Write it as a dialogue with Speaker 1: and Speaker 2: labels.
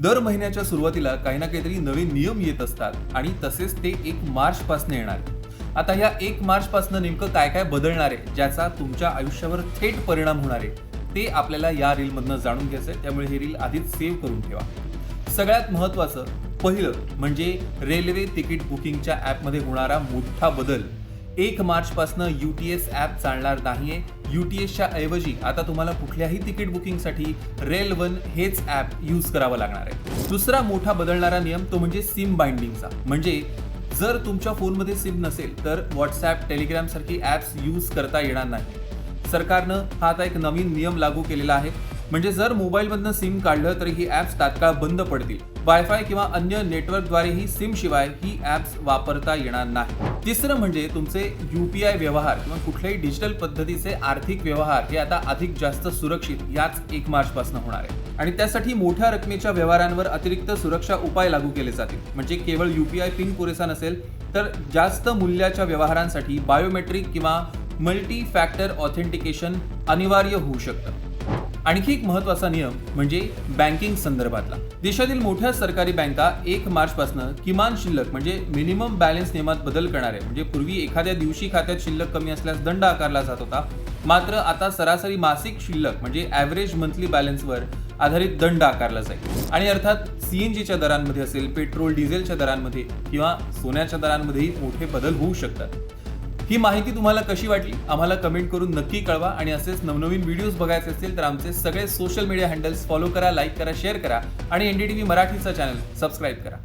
Speaker 1: दर महिन्याच्या सुरुवातीला काही ना काहीतरी नवीन नियम येत असतात आणि तसेच ते 1 मार्च पासून येणार आहे. आता या 1 मार्च पासून नेमकं काय काय बदलणार आहे ज्याचा तुमच्या आयुष्यावर थेट परिणाम होणार आहे ते आपल्याला या रील मधनं जाणून घ्यायचंय. त्यामुळे हे रील आधीच सेव्ह करून ठेवा. सगळ्यात महत्त्वाचं पहिलं म्हणजे रेल्वे तिकीट बुकिंगच्या ॲपमध्ये होणारा मोठा बदल. 1 मार्च पासून UTS ॲप चालणार नाहीये. UTSच्या ऐवजी आता तुम्हाला कुठल्याही तिकीट बुकिंगसाठी रेल वन हेच ॲप यूज करावं लागणार आहे. दुसरा मोठा बदलणारा नियम तो म्हणजे सिम बाइंडिंगचा. म्हणजे जर तुमच्या फोनमध्ये सिम नसेल तर व्हॉट्सॲप, टेलिग्राम सारखी ॲप्स यूज करता येणार नाही. सरकारनं हा आता एक नवीन नियम लागू केलेला आहे. म्हणजे जर मोबाईलमधनं सिम काढलं तर ही ॲप्स तात्काळ बंद पडतील. वायफाय किंवा अन्य नेटवर्कद्वारेही सिम शिवाय ही ॲप्स वापरता येणार नाही. तिसरं म्हणजे तुमचे UPI व्यवहार किंवा कुठल्याही डिजिटल पद्धतीचे आर्थिक व्यवहार हे आता अधिक जास्त सुरक्षित याच 1 मार्च पासून होणार आहे. आणि त्यासाठी मोठ्या रकमेच्या व्यवहारांवर अतिरिक्त सुरक्षा उपाय लागू केले जातील. म्हणजे केवळ UPI पिन पुरेसा नसेल तर जास्त मूल्याच्या व्यवहारांसाठी बायोमेट्रिक किंवा मल्टी फॅक्टर ऑथेंटिकेशन अनिवार्य होऊ शकतं. आणखी एक महत्त्वाचा नियम म्हणजे बँकिंग संदर्भातला. देशातील मोठ्या सरकारी बँका 1 मार्च पासून किमान शिल्लक म्हणजे मिनिमम बॅलन्स नियमात बदल करणार आहे. म्हणजे पूर्वी एखाद्या दिवशी खात्यात शिल्लक कमी असल्यास दंड आकारला जात होता. मात्र आता सरासरी मासिक शिल्लक म्हणजे ॲव्हरेज मंथली बॅलन्सवर आधारित दंड आकारला जाईल. आणि अर्थात CNGच्या दरांमध्ये असेल, पेट्रोल डिझेलच्या दरांमध्ये किंवा सोन्याच्या दरांमध्येही मोठे बदल होऊ शकतात. ही माहिती तुम्हाला कशी वाटली आम्हाला कमेंट करून नक्की कळवा. आणि असेच नवनवीन व्हिडिओज बघायचे असतील तर आमचे सगळे सोशल मीडिया हँडल्स फॉलो करा, लाईक करा, शेअर करा आणि NDTV मराठीचा चॅनल सबस्क्राईब करा.